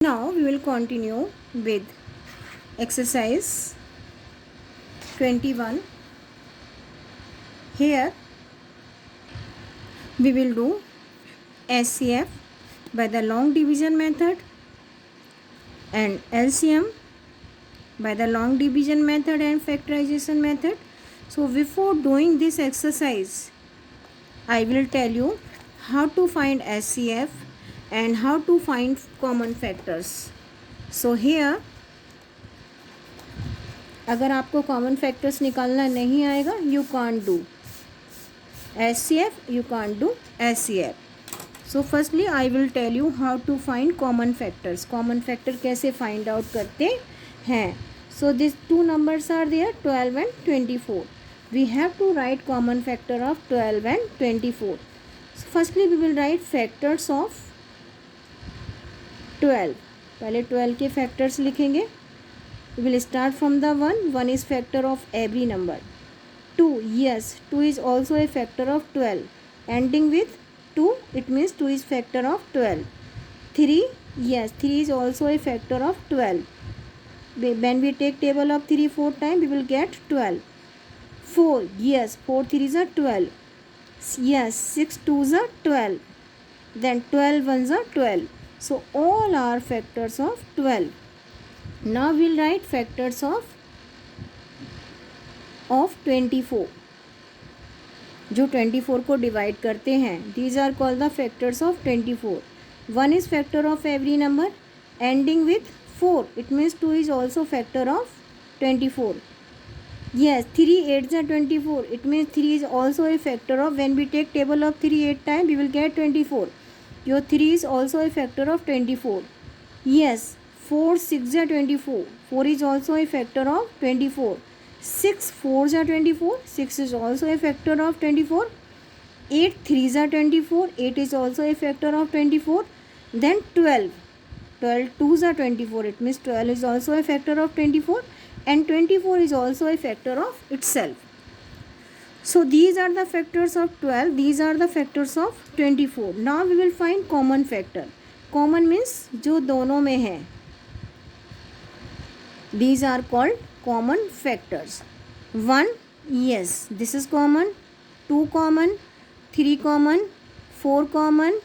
Now we will continue with exercise 21. Here we will do SCF by the long division method and LCM by the long division method and factorization method. So before doing this exercise, I will tell you how to find SCF and how to find common factors. So here अगर आपको common factors निकालना नहीं आएगा, you can't do SCF, you can't do SCF. So firstly I will tell you how to find common factors. Common factor कैसे find out करते हैं. So these two numbers are there, 12 and 24. We have to write common factor of 12 and 24. So firstly we will write factors of 12. पहले 12 के factors लिखेंगे. We will start from the 1. 1 is factor of every number. 2, yes, 2 is also a factor of 12. Ending with 2, it means 2 is factor of 12. 3, yes, 3 is also a factor of 12. When we take table of 3 4 times, we will get 12. 4, yes, 4 3s are 12. Yes, 6 2s are 12. Then 12 1s are 12. So all are factors of 12. Now we will write factors of 24. जो 24 को divide करते हैं, these are called the factors of 24. 1 is factor of every number ending with 4. It means 2 is also factor of 24. Yes, 3 8s are 24. It means 3 is also a factor of, when we take table of 3 8 times, we will get 24. Your 3 is also a factor of 24. Yes, 4 6 are 24. 4 is also a factor of 24. 6 4s are 24. 6 is also a factor of 24. 8 3s are 24. 8 is also a factor of 24. Then 12. 12 2s are 24. It means 12 is also a factor of 24. And 24 is also a factor of itself. So these are the factors of 12. These are the factors of 24. Now we will find common factor. Common means जो दोनों में है. These are called common factors. 1, yes, this is common. 2 common, 3 common, 4 common,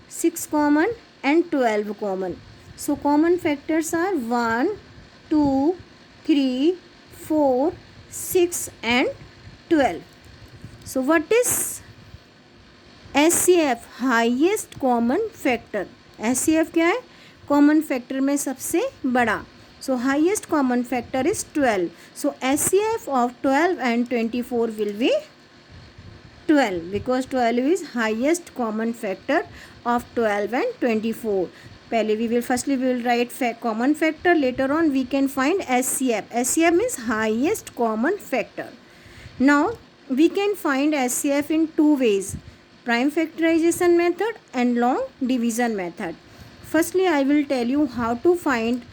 6 common and 12 common. So common factors are 1, 2, 3, 4, 6 and 12. So what is SCF? Highest common factor. SCF क्या है? Common factor में सबसे बड़ा. So highest common factor is 12. So SCF of 12 and 24 will be 12, because 12 is highest common factor of 12 and 24. पहले we will write common factor. Later on we can find SCF. SCF means highest common factor. Now we can find SCF in two ways: prime factorization method and long division method. Firstly I will tell you how to find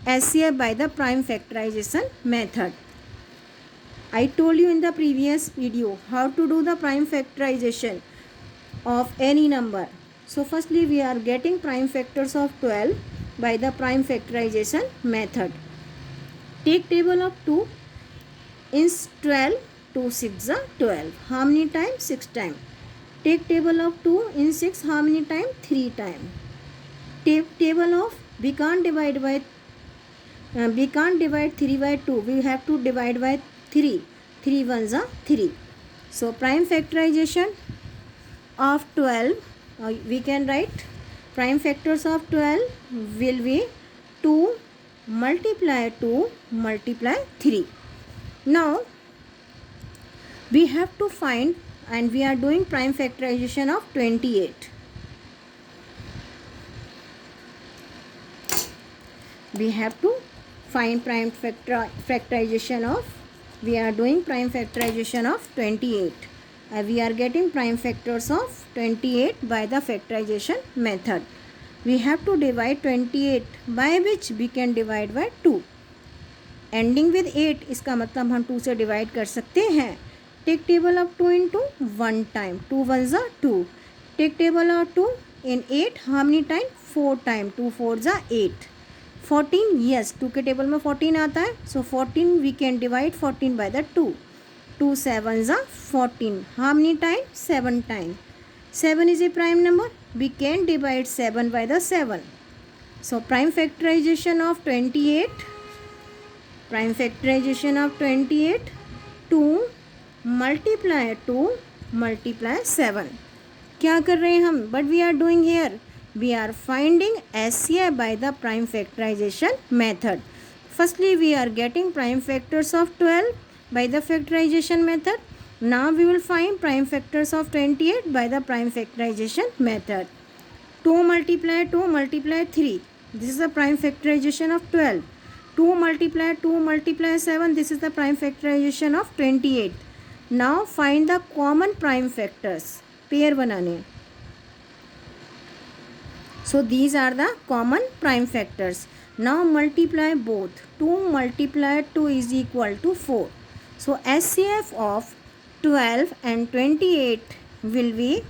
SCF by the prime factorization method. I told you in the previous video how to do the prime factorization of any number. So firstly we are getting prime factors of 12 by the prime factorization method. Take table of 2. In 12, 2 6 are 12. How many times? 6 times. Take table of 2. In 6, how many times? 3 times. Take table of, we can't divide 3 by 2. We have to divide by 3. 3 ones are 3. So prime factorization of 12, we can write prime factors of 12 will be 2 multiply 2 multiply 3. Now we have to find, and we are doing prime factorization of 28. We have to find prime factorization of, we are doing prime factorization of 28. We are getting prime factors of 28 by the factorization method. We have to divide 28 by which we can divide by 2. Ending with 8, इसका मतलब हम 2 से divide कर सकते हैं. Take table of 2 into 1 time. 2 ones are 2. Take table of 2 in 8, how many times? 4 time, 2 4 जा 8. 14, yes, 2 के table में 14 आता है. So 14 we can divide 14 by the 2. 2 7 जा 14. How many time? 7 time. 7 is a prime number. We can divide 7 by the 7. So prime factorization of 28. Prime factorization of 28. 2 multiply 2 multiply 7. क्या कर रहे हैं हम? What we are doing here? We are finding SCI by the prime factorization method. Firstly, we are getting prime factors of 12 by the factorization method. Now we will find prime factors of 28 by the prime factorization method. 2 multiply 2 multiply 3. This is the prime factorization of 12. 2 multiply 2 multiply 7. This is the prime factorization of 28. Now find the common prime factors. Pair बनाने. So these are the common prime factors. Now multiply both. 2 multiply 2 is equal to 4. So SCF of 12 and 28 will be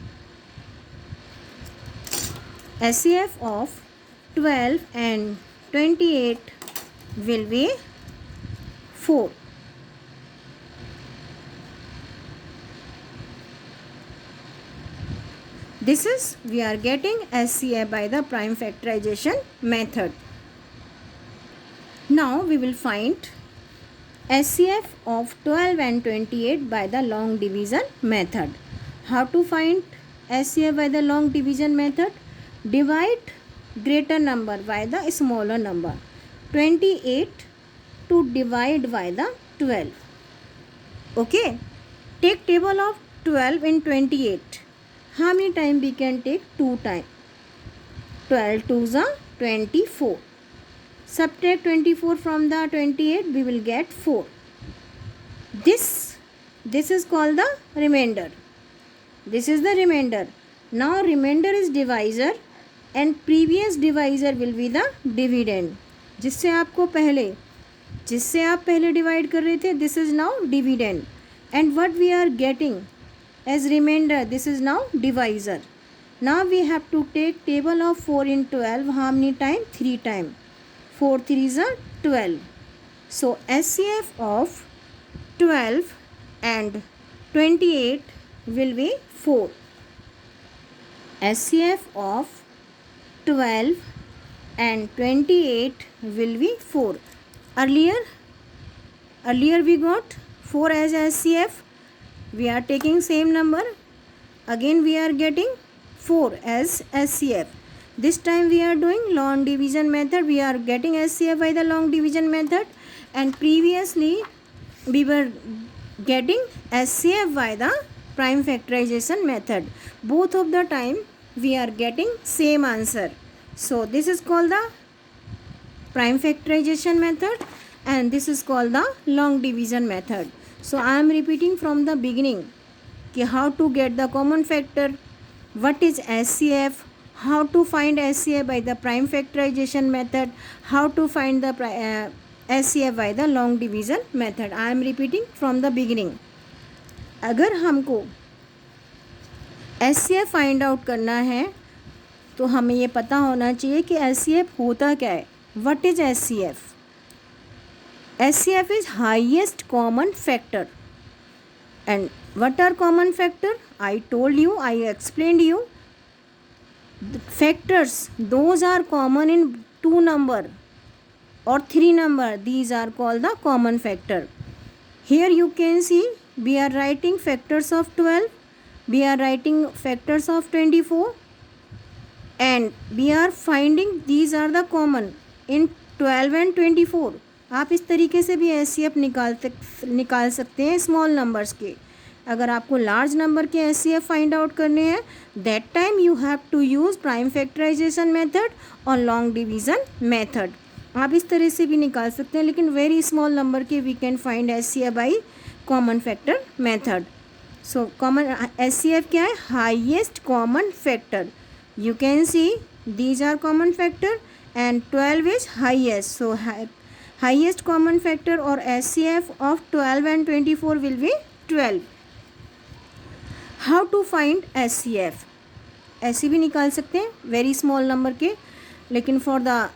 SCF of 12 and 28 will be 4. This is we are getting SCI by the prime factorization method. Now we will find SCF of 12 and 28 by the long division method. How to find SCF by the long division method? Divide greater number by the smaller number. 28 to divide by the 12. Okay. Take table of 12 and 28. How many time we can take? 2 time. 12 2s are 24. Subtract 24 from the 28, we will get 4. This is called the remainder. This is the remainder. Now remainder is divisor and previous divisor will be the dividend. जिससे आप पहले divide कर रहे थे, this is now dividend. And what we are getting as remainder, this is now divisor. Now we have to take table of 4 in 12. How many time? 3 time. 4 3s are 12. So SCF of 12 and 28 will be 4. SCF of 12 and 28 will be 4. Earlier we got 4 as SCF. We are taking same number. Again we are getting 4 as SCF. This time we are doing long division method. We are getting SCF by the long division method. And previously we were getting SCF by the prime factorization method. Both of the time we are getting same answer. So this is called the prime factorization method and this is called the long division method. So I am repeating from the beginning कि how to get the common factor, what is SCF, how to find SCF by the prime factorization method, how to find the SCF by the long division method. I am repeating from the beginning. अगर हमको SCF find out करना है तो हमें ये पता होना चाहिए कि SCF होता क्या है. What is SCF? SCF is highest common factor. And what are common factor? I told you, I explained you. The factors, those are common in 2 number or 3 number. These are called the common factor. Here you can see we are writing factors of 12. We are writing factors of 24. And we are finding these are the common in 12 and 24. आप इस तरीके से भी SCF निकाल सकते हैं small numbers के. अगर आपको लार्ज नंबर के SCF फाइंड आउट करने हैं, that time you have to use prime factorisation method और लॉन्ग डिवीज़न मेथड. आप इस तरह से भी निकाल सकते हैं, लेकिन वेरी स्मॉल नंबर के we can find SCF by common factor method. So common SCF क्या है? Highest common factor. You can see these are common factor and 12 is highest. So highest common factor or SCF of 12 and 24 will be 12. How to find SCF? ऐसे भी निकाल सकते हैं very small number के. लेकिन for the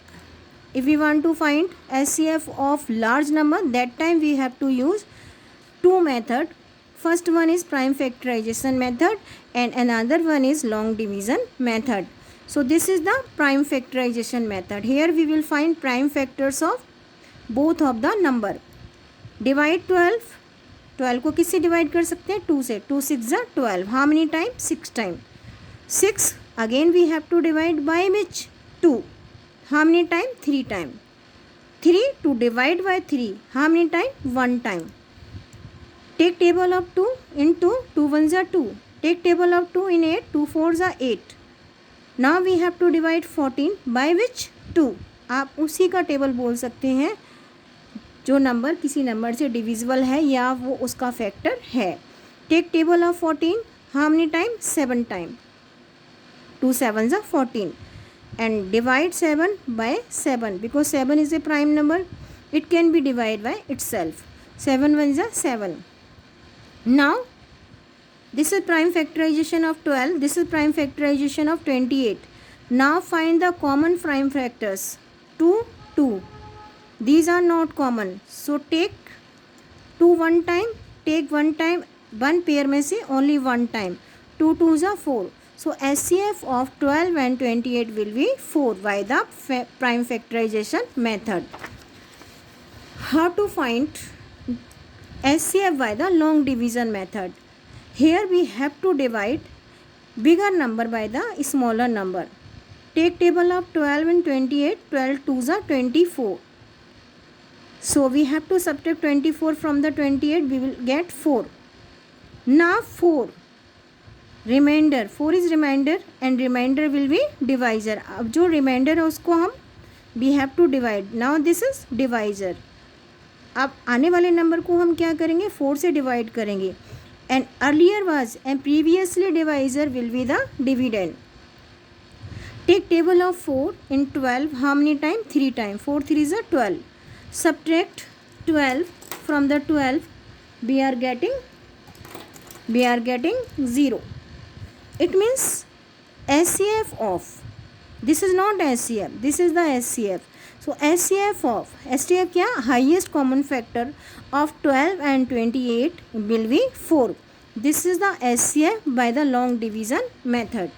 if we want to find SCF of large number, that time we have to use two method. First one is prime factorization method and another one is long division method. So this is the prime factorization method. Here we will find prime factors of both of the number. Divide 12. 12 को किससे divide कर सकते हैं? 2 से. 2 6 जा 12. How many time? 6 time. 6 again we have to divide by which? 2. How many time? 3 time. 3 to divide by 3. How many time? 1 time. Take table of 2 into 2 1s are 2. Take table of 2 in 8. 2 4s are 8. Now we have to divide 14 by which? 2. आप उसी का table बोल सकते हैं जो number किसी number से divisible है या वो उसका फैक्टर है. Take table of 14. How many time? 7 time. 2 7s are 14. And divide 7 by 7 because 7 is a prime number. It can be divided by itself. 7 1s are 7. Now this is prime factorization of 12. This is prime factorization of 28. Now find the common prime factors. 2 2. These are not common. So take 2 one time. Take 1 time. 1 pair में से only 1 time. 2 2s are 4. So SCF of 12 and 28 will be 4 by the prime factorization method. How to find SCF by the long division method? Here we have to divide bigger number by the smaller number. Take table of 12 and 28. 12 2s are 24. So we have to subtract 24 from the 28. We will get 4. Now 4. Remainder 4 is remainder and remainder will be divisor. अब जो remainder है उसको हम we have to divide. Now this is divisor. अब आने वाले number को हम क्या करेंगे? 4 से डिवाइड करेंगे. And earlier was and previously divisor will be the dividend. Take table of 4 in 12. How many time? 3 time. 4 3s are 12. Subtract 12 from the 12. We are getting 0. It means SCF of, this is not SCF, this is the SCF. So SCF क्या? Highest common factor of 12 and 28 will be 4. This is the SCF by the long division method.